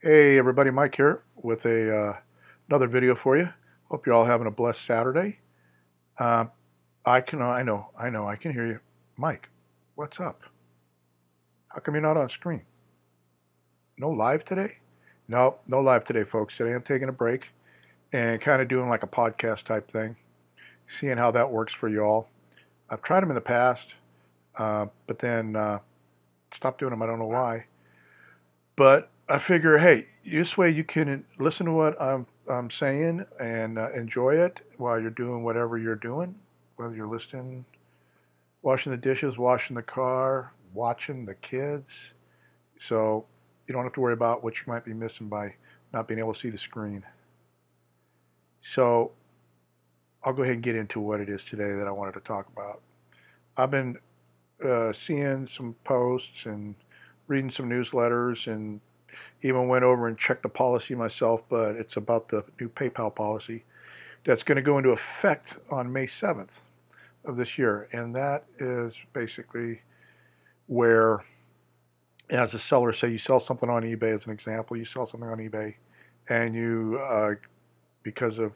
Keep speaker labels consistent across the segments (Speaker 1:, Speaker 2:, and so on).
Speaker 1: Hey everybody, Mike here with another video for you. Hope you're all having a blessed Saturday. Uh, I can hear you. Mike, what's up? How come you're not on screen? No live today? No, no live today, folks. Today I'm taking a break and kind of doing like a podcast type thing, seeing how that works for you all. I've tried them in the past, but then stopped doing them. I don't know why. But I figure, hey, this way you can listen to what I'm saying and enjoy it while you're doing whatever you're doing, whether you're listening, washing the dishes, washing the car, watching the kids. So you don't have to worry about what you might be missing by not being able to see the screen. So I'll go ahead and get into what it is today that I wanted to talk about. I've been seeing some posts and reading some newsletters and even went over and checked the policy myself, but it's about the new PayPal policy that's going to go into effect on May 7th of this year. And that is basically where, as a seller, say you sell something on eBay, as an example, you sell something on eBay, and because of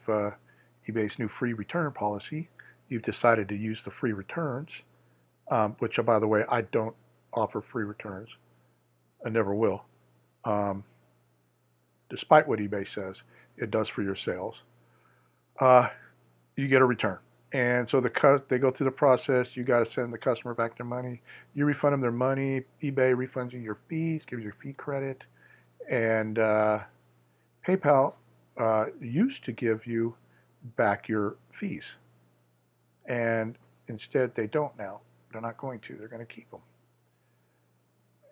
Speaker 1: eBay's new free return policy, you've decided to use the free returns, which, by the way, I don't offer free returns. I never will. Um, Despite what eBay says it does for your sales, uh, you get a return. And so they go through the process. You got to send the customer back their money. You refund them their money. eBay refunds you your fees, gives you fee credit. And PayPal used to give you back your fees. And instead, they don't now. They're not going to. They're going to keep them.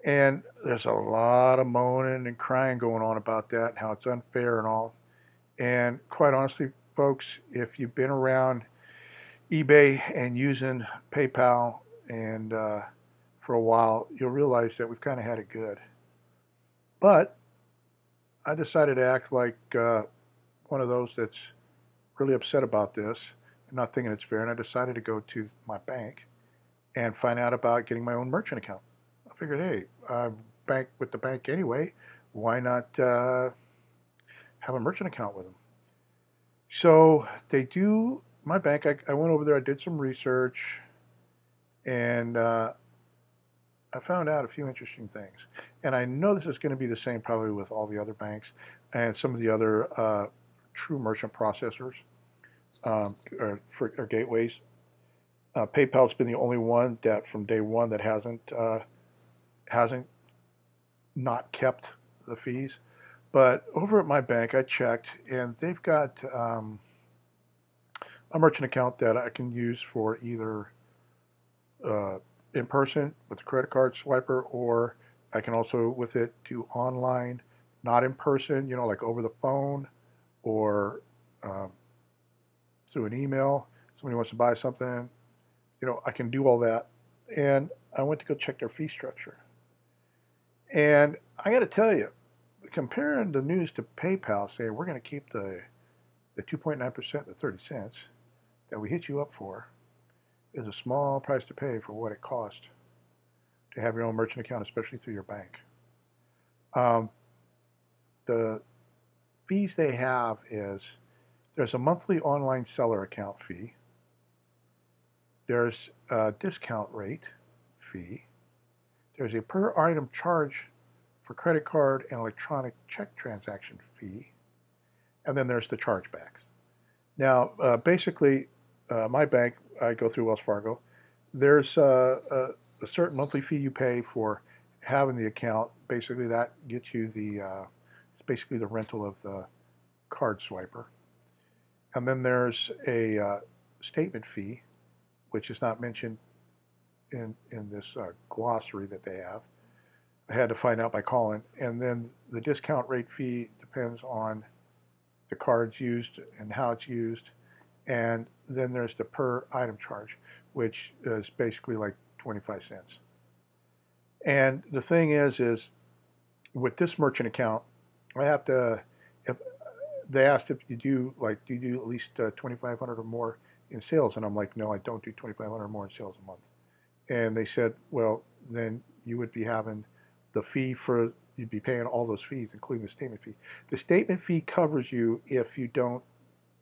Speaker 1: And there's a lot of moaning and crying going on about that and how it's unfair and all. And quite honestly, folks, if you've been around eBay and using PayPal and for a while, you'll realize that we've kind of had it good. But I decided to act like one of those that's really upset about this and not thinking it's fair. And I decided to go to my bank and find out about getting my own merchant account. I figured, hey, I bank with the bank anyway. Why not have a merchant account with them? So they do. My bank. I went over there. I did some research, and I found out a few interesting things. And I know this is going to be the same probably with all the other banks and some of the other true merchant processors or gateways. PayPal's been the only one that from day one that hasn't not kept the fees. But over at my bank, I checked, and they've got a merchant account that I can use for either in person with a credit card swiper, or I can also with it do online, not in person, like over the phone or um, through an email. Somebody wants to buy something, I can do all that. And I went to go check their fee structure. And I got to tell you, comparing the news to PayPal saying we're going to keep the 2.9%, the 30 cents that we hit you up for, is a small price to pay for what it costs to have your own merchant account, especially through your bank. Um, the fees they have is there's a monthly online seller account fee. There's a discount rate fee. There's a per item charge for credit card and electronic check transaction fee. And then there's the chargebacks. Now, basically, my bank, I go through Wells Fargo. There's a certain monthly fee you pay for having the account. Basically, that gets you it's basically the rental of the card swiper. And then there's a statement fee, which is not mentioned in this glossary that they have. I had to find out by calling. And then the discount rate fee depends on the cards used and how it's used. And then there's the per item charge, which is basically like 25 cents. And the thing is with this merchant account, I have to, if they asked if you do at least 2,500 or more in sales, and I'm like, no, I don't do 2,500 or more in sales a month. And they said, well, then you would be having the fee for you'd be paying all those fees, including the statement fee. The statement fee covers you if you don't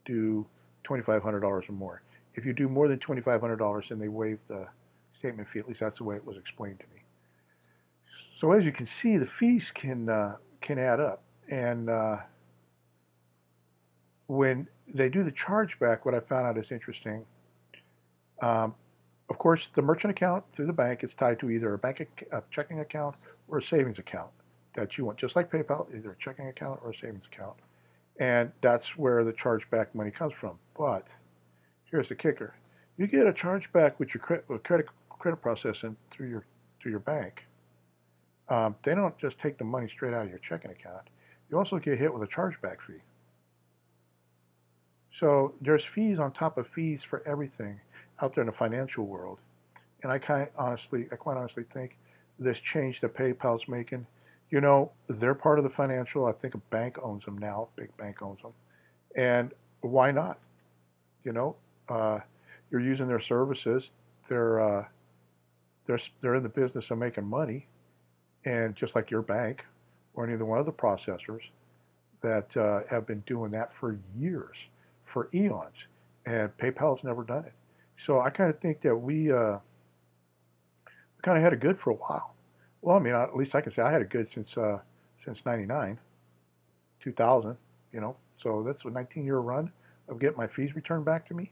Speaker 1: do $2,500 or more. If you do more than $2,500, then they waive the statement fee. At least that's the way it was explained to me. So as you can see, the fees can add up, and when they do the chargeback, what I found out is interesting. Of course, the merchant account through the bank is tied to either a checking account or a savings account that you want, just like PayPal, either a checking account or a savings account. And that's where the chargeback money comes from. But here's the kicker: you get a chargeback with your credit processing through your bank. They don't just take the money straight out of your checking account. You also get hit with a chargeback fee. So there's fees on top of fees for everything out there in the financial world. And I quite honestly think this change that PayPal's making, they're part of the financial. I think a bank owns them now. Big bank owns them. And why not? You're using their services. They're in the business of making money, and just like your bank or any of the one other processors that have been doing that for years, for eons, and PayPal's never done it. So I kind of think that we kind of had it good for a while. Well, I mean, at least I can say I had it good since '99, 2000. So that's a 19-year run of getting my fees returned back to me.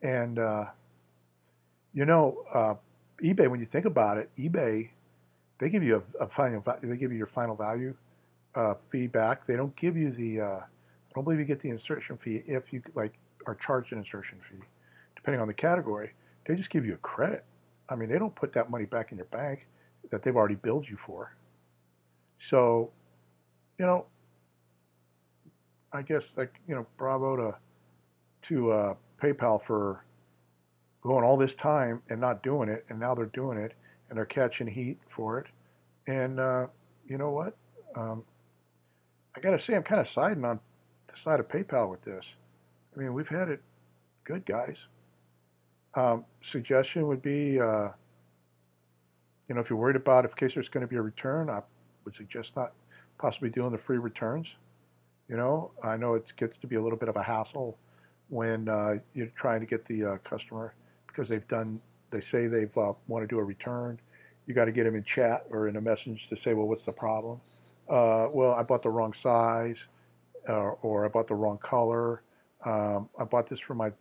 Speaker 1: And eBay, when you think about it, eBay, they give you they give you your final value feedback. They don't give you I don't believe you get the insertion fee if you are charged an insertion fee, depending on the category. They just give you a credit. I mean, they don't put that money back in your bank that they've already billed you for. So, I guess bravo to PayPal for going all this time and not doing it, and now they're doing it, and they're catching heat for it. And you know what? I got to say, I'm kind of siding on the side of PayPal with this. I mean, we've had it good, guys. Suggestion would be, if you're worried about in case there's going to be a return, I would suggest not possibly doing the free returns. I know it gets to be a little bit of a hassle when you're trying to get the customer, because they say they want to do a return. You got to get them in chat or in a message to say, well, what's the problem? Well, I bought the wrong size, or I bought the wrong color. I bought this for my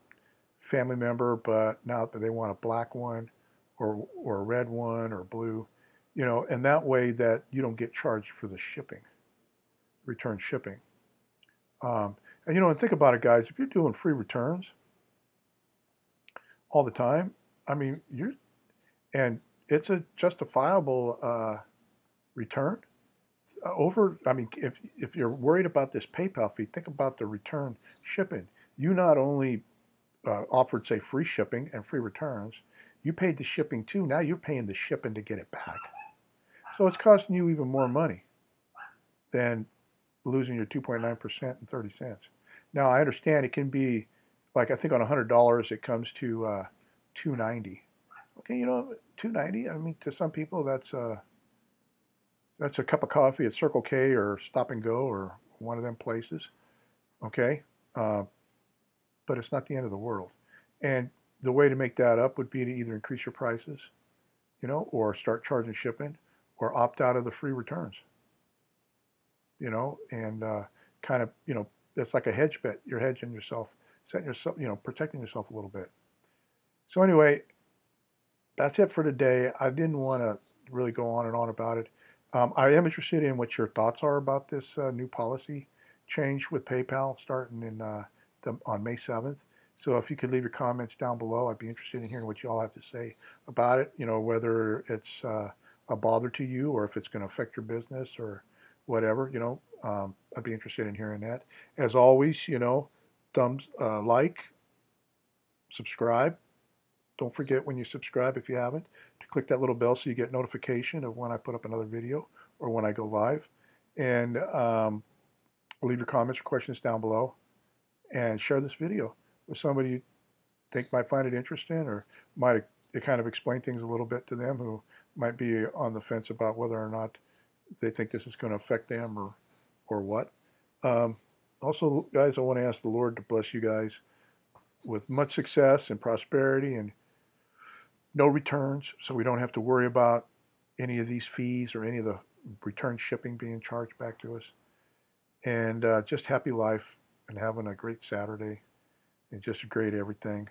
Speaker 1: family member, but now they want a black one or a red one or blue, and that way that you don't get charged for the shipping, return shipping. And think about it, guys. If you're doing free returns all the time, I mean, and it's a justifiable return. If you're worried about this PayPal fee, think about the return shipping. You not only offered, say, free shipping and free returns, you paid the shipping too. Now you're paying the shipping to get it back. So it's costing you even more money than losing your 2.9% and 30 cents. Now I understand it can be, I think on $100 it comes to $2.90. Okay, $2.90. I mean, to some people that's a cup of coffee at Circle K or Stop and Go or one of them places. Okay, but it's not the end of the world. And the way to make that up would be to either increase your prices, or start charging shipping, or opt out of the free returns. And kind of, it's like a hedge bet. You're hedging yourself, setting yourself, protecting yourself a little bit. So anyway, that's it for today. I didn't want to really go on and on about it. I am interested in what your thoughts are about this new policy change with PayPal starting on May 7th. So if you could leave your comments down below, I'd be interested in hearing what you all have to say about it. Whether it's a bother to you or if it's going to affect your business or whatever. I'd be interested in hearing that. As always, thumbs like, subscribe. Don't forget when you subscribe, if you haven't, to click that little bell so you get notification of when I put up another video or when I go live. And leave your comments or questions down below, and share this video with somebody you think might find it interesting, or might kind of explain things a little bit to them who might be on the fence about whether or not they think this is going to affect them or what. Um, Also, guys, I want to ask the Lord to bless you guys with much success and prosperity and no returns, so we don't have to worry about any of these fees or any of the return shipping being charged back to us. And just happy life and having a great Saturday and just a great everything.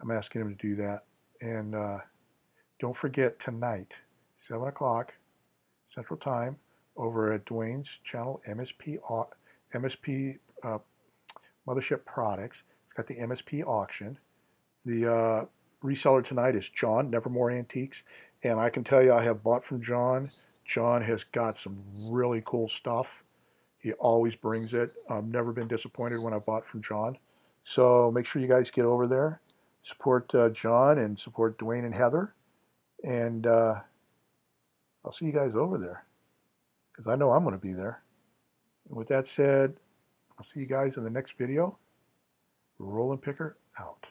Speaker 1: I'm asking him to do that. And don't forget tonight, 7 o'clock Central Time, over at Dwayne's channel, MSP Mothership Products. It's got the MSP auction. The reseller tonight is John, Nevermore Antiques. And I can tell you, I have bought from John. John has got some really cool stuff. He always brings it. I've never been disappointed when I bought from John. So make sure you guys get over there, support John, and support Dwayne and Heather. And I'll see you guys over there because I know I'm going to be there. And with that said, I'll see you guys in the next video. Rollin Picker out.